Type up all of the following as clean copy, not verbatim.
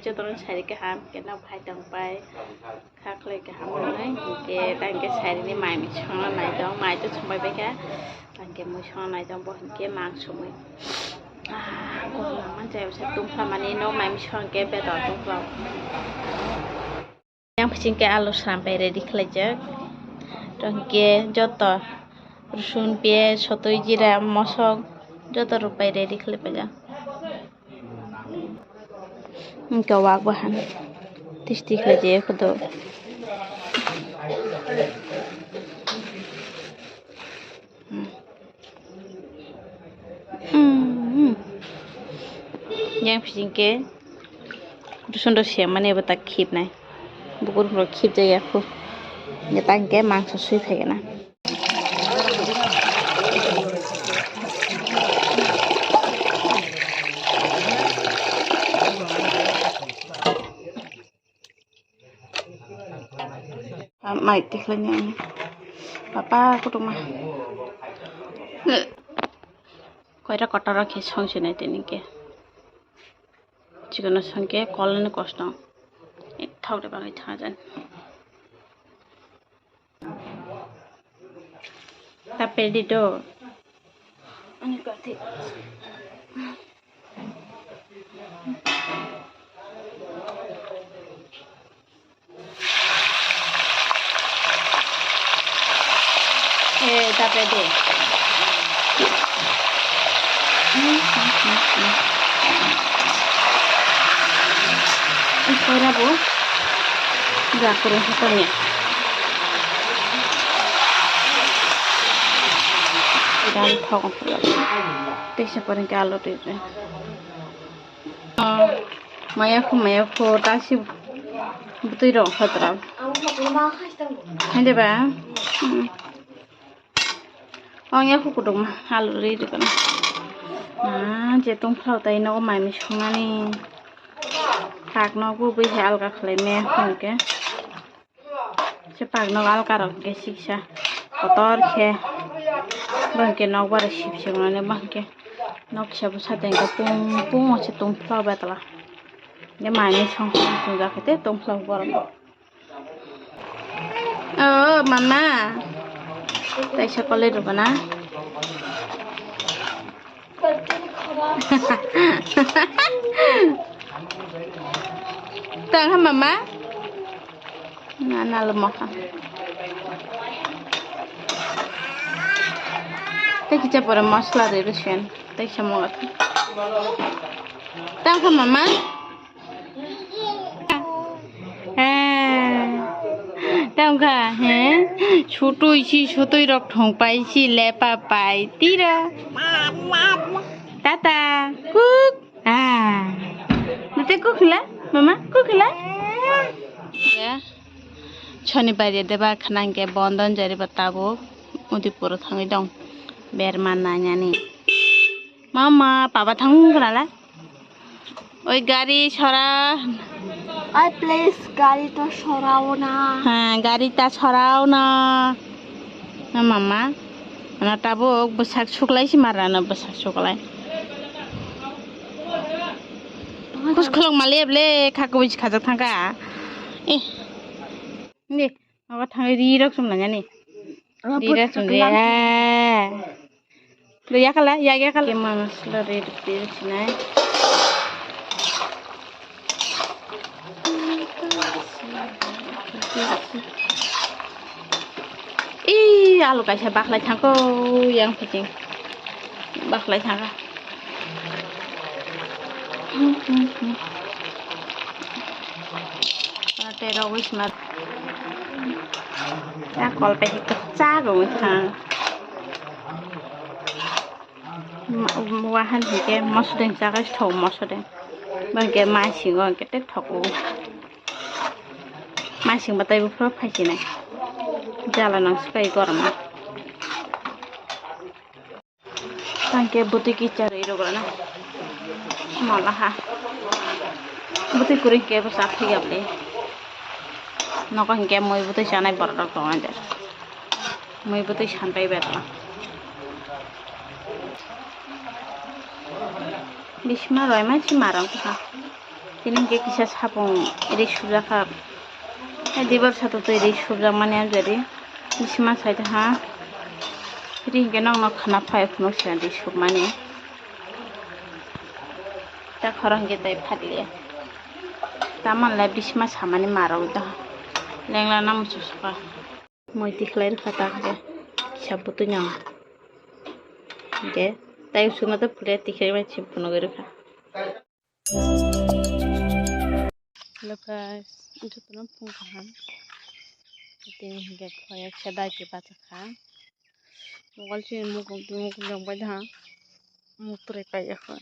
cho tôi xài cái ham cái nào phải đồng bay khác lấy cái ham đấy cái đang cái xài đi mày mình cho nó này đó mày tôi xong bay bé cá đang cái môi cho này trong bộ hình cái mang xuống ấy còn làมันจะsẽตุ้งพามันนี่น้องไม่ชอบแกไปต่อตุ้งเรายังพิจิงแกอาลูสามไปเรดี้คลเจอร์ตอนแกจอดต่อรุนเปียชดตัวจีราหมอสองจอดต่อรูปไปเรดี้คลไปจ้ะมันก็ว่างบ้านทิสติคลเจอร์ก็ตัวยังพิจิงแกดูสุดเสียมันเนี่ยบัตรขีบไหนบุกรุกเราขีบจะยังคู่อย่าตั้งแกมังสวยๆให้กันนะไม่ติดเลยเนี่ยป้าก็ต้องมาคอยรักกอดรักแค่ช่องเฉยๆแต่นี่แกचिकन संख्या colon कष्ट थाउरे बागै था जान तापेडी तो अनि कति ए तापेडी Kira bu, gak kurang sekali. Dan thong pula. Tesa paling kalau tu. Maya ku tasi betul dong khatra. Ada ba? Maya ku kudung halu ri kan. Jetung plau tai no mai mi chunga ni. Pag nó cũng bị heo cả khởi mẹ không cái, chứ pag nó ăn cả rồi cái xích xa, có to khe, bằng cái nó vào xịp xíu nó nên bằng cái nó sẽ bớt sát đến cái bung mà sẽ tung flow bét là, nhưng mà mình xong chúng ta phải tiếp tung flow vào. Mama, tại sao con lên được vậy na? Tang hả mama? Nana lemah. Kita kita pada masala dulu sen. Tak semua. Tang hả mama? Tang hả? छोटो इसी छोटो ही रख ठोंग पाई सी लेपा पाई तीरा. Tata, cook. Nanti cook lah. Mama, kok lah? Ya, cani bari deba khanang ke bondon jari batabo, udah pura thangi dong, biar mana nih. Mama, papa thangu kenala? Oi gari chora. I please gari to chorao na. Gari ta chorao na. Mama, anak tabo besak suklai si marana besak suklai. Kus kalau malep le kakak wis kajak tangga, nih, aku tangga dirak semuanya nih, dirak semuanya, lu ya kalah, ya kalah, gimana selera di sini? Alu kasih baklai tangko yang penting, baklai tangga. Terawih mat, ya kalau pergi kecah dong kan, muahan hingga masuk jaga thau masuk deh, bagi masing orang kita thau, masing batai bufro pasti nih, jalan nang suka ikor mah, tangke butuh kicar itu kan, malah butuh kuring ke besar tiga beli. Nokon ke moi butuh sanai berdak tuh aja, moi butuh santai betul. Bisma roy macam marang tuh. Tining ke kisah sapung iri sudah kap. Di bar satu tu iri sudah mana jadi. Bisma saya ha. Iri genong nak khana fai khunuk sih iri sudah mana. Tak orang kita iphadli. Taman lah bisma sama ni marau dah. Lengla nam susuka. Moi tikhlair kata ke. Siapa tu nyang. Okay. Tapi usuna tu pulih tikhlair macam punuk itu kan. Hello guys, itu tu nampung kan. Ini hingga kaya sedai ke baca kan. Mungkin sih mungkin yang baca mukre kaya kan.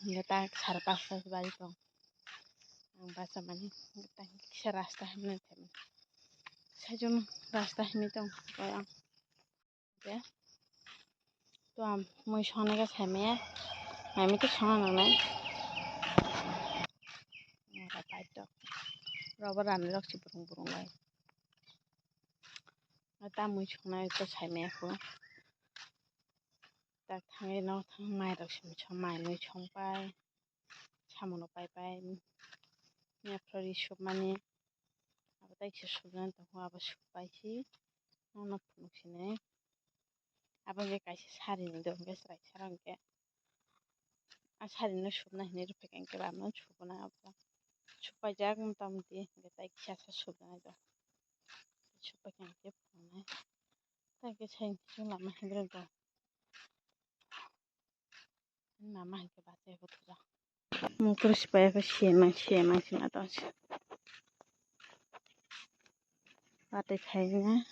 Hingga tak sarpas sebalik tu. Ang baca mana kita kisah rasta ini tu. Sajum rasta ini tu kaya. Okay. Tu am moi shona ka samaya. Mami tu shona na. Ora paito. Roba ran rok si burung lai. Ta moi shona itu samaya ko. Tak thangai no thang mai rok si chomai noi chongpai. Chamono pai pai. Nya flori shop mani. Aba tai se sugan to aba supai si. No phunuk sine. Aba ge kaisi sari ni do ge srai sarang ke. A sari no shubna hine rupe kan ke ba no chubna aba. Chupai jag mutamti ge tai kisah subna do. Chupai kan ke phunai. Tak ke chain chung lama hindreng do. Mama ke baca ko tu. Mungkin supaya ke siema sima tu. Baca kayaknya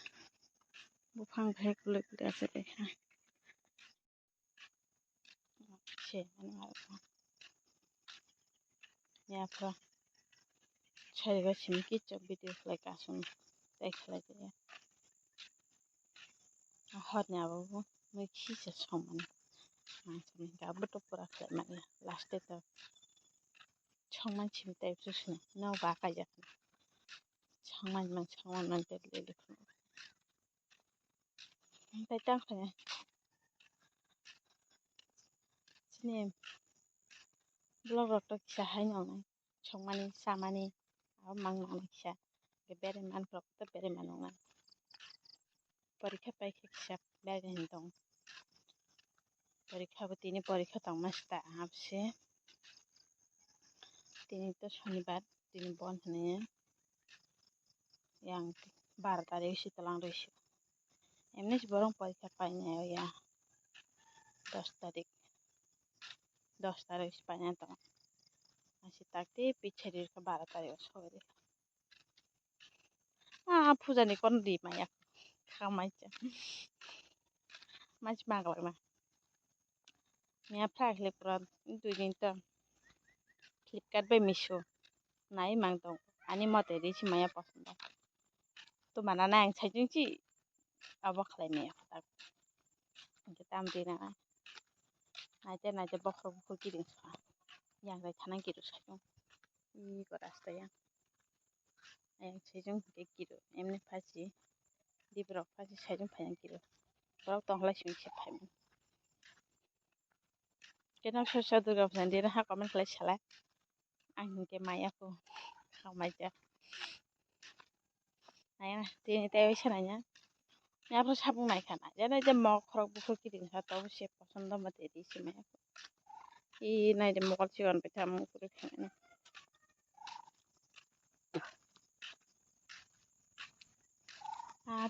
bukan kayak kulit biasa deh. Siema ni apa? Ya apa? Saya ke sini kita video like asun, like lagi ya. Hotnya apa? Mungkin sesuatu. Macam ni, betul pura kelak mana. Last itu, cangman cinta itu sih. No bakal ya. Cangman nanti lele. Betul kan? Sini blog waktu kisah hanya orang. Cangman sama ni, apa mang kisah. Geberi man blog tu beri man orang. Periksa baik kisah beri hentong. Periksa betini periksa tang mas tak habis. Tini tu shonibar, tini bon ni yang 12 tarik si telang resi. Emni seborang periksa paine ya 10 tarik sepanjang tu. Masih takti pichari ke 12 tarik soalnya. Puja ni kon di maya kamai je. Masih mangkal mah. Ni apa klip peran itu ni tu. Flipkart be Misho. Nai mang tu. Ani mata di si maya pasang. Tu mana na yang saya jengci. Awak lainnya. Kita ambil na. Naja bokor kirim sah. Yang saya tanang kirim sah. Ini korasta ya. Yang saya jengci kirim. Emni pasti. Di berapa pasti saya jengci yang kirim. Berapa tahun lagi sih payah. Kita susah tu gak sendiri. Hak komen kelas salah. Angin ke maya ko. Kau maja. Nah, ini tahu caranya. Ni apa sabun mai kan? Jadi jam mau kerok buku kirim satu siap pasang dalam materi si maya ko. Ini ada mau kalcium vitamin kulit ini.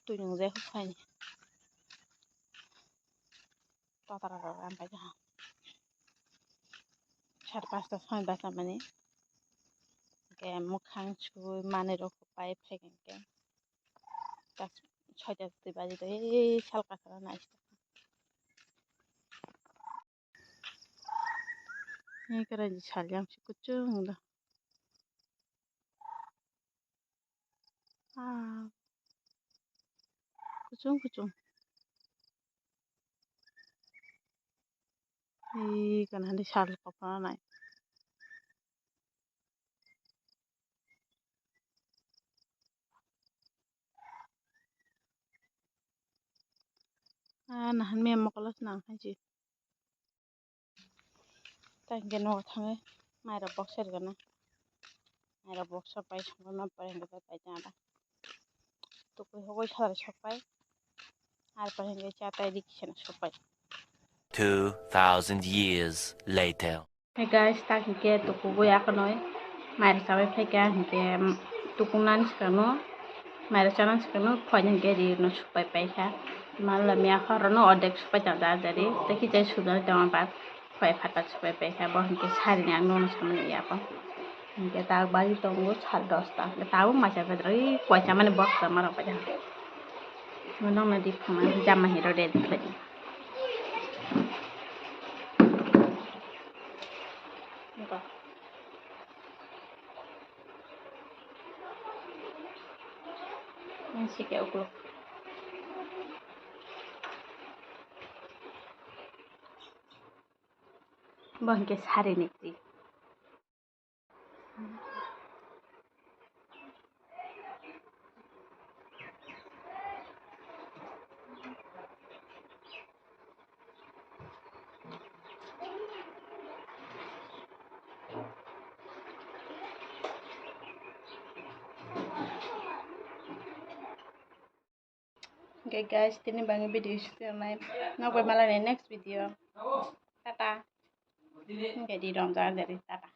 Tu yang saya suka ni. Tata kan baca. Cara pasta soal bahasa mana? Kayak mukhang cuy mana rok pakai pakai ke. Tas choja tu baju tu sal kasar na isto. Ini keren sal yang si kucing dah. Kucing. Kan handi sal apa na. Nahan me mokolos nang haji. Tak geno thangai माइरा बक्स सेरगोन माइरा बक्स सबाय संबाय मा पारेंगे bye जादा तो कोई हो गई सारा सबाय आर पारेंगे चाता एडिक्शन सबाय 2000 years later. Hey guys, tak ke to ko boya ko noy. Maira sabe feka ke to kunan skano. Maira chanan skano phajin ke ri no supai pai kha. Malla mia kharo no odek supai ta da dari. Teki jai sudan ta ma bat. Phai phata supai pai kha bo ke sari ni angno no samne ya pa. Ke ta bali to ngo chal dosta. Ta u ma cha bedri kwa cha mane box ta mara pa ja. Mono na di phama jamma hero de dikhadi. Masih kayak ukur. Bangke sari nekri. Okay guys, ini bang video share lain. Nak buat malah next video. Tata. Okay di dalam dari tata.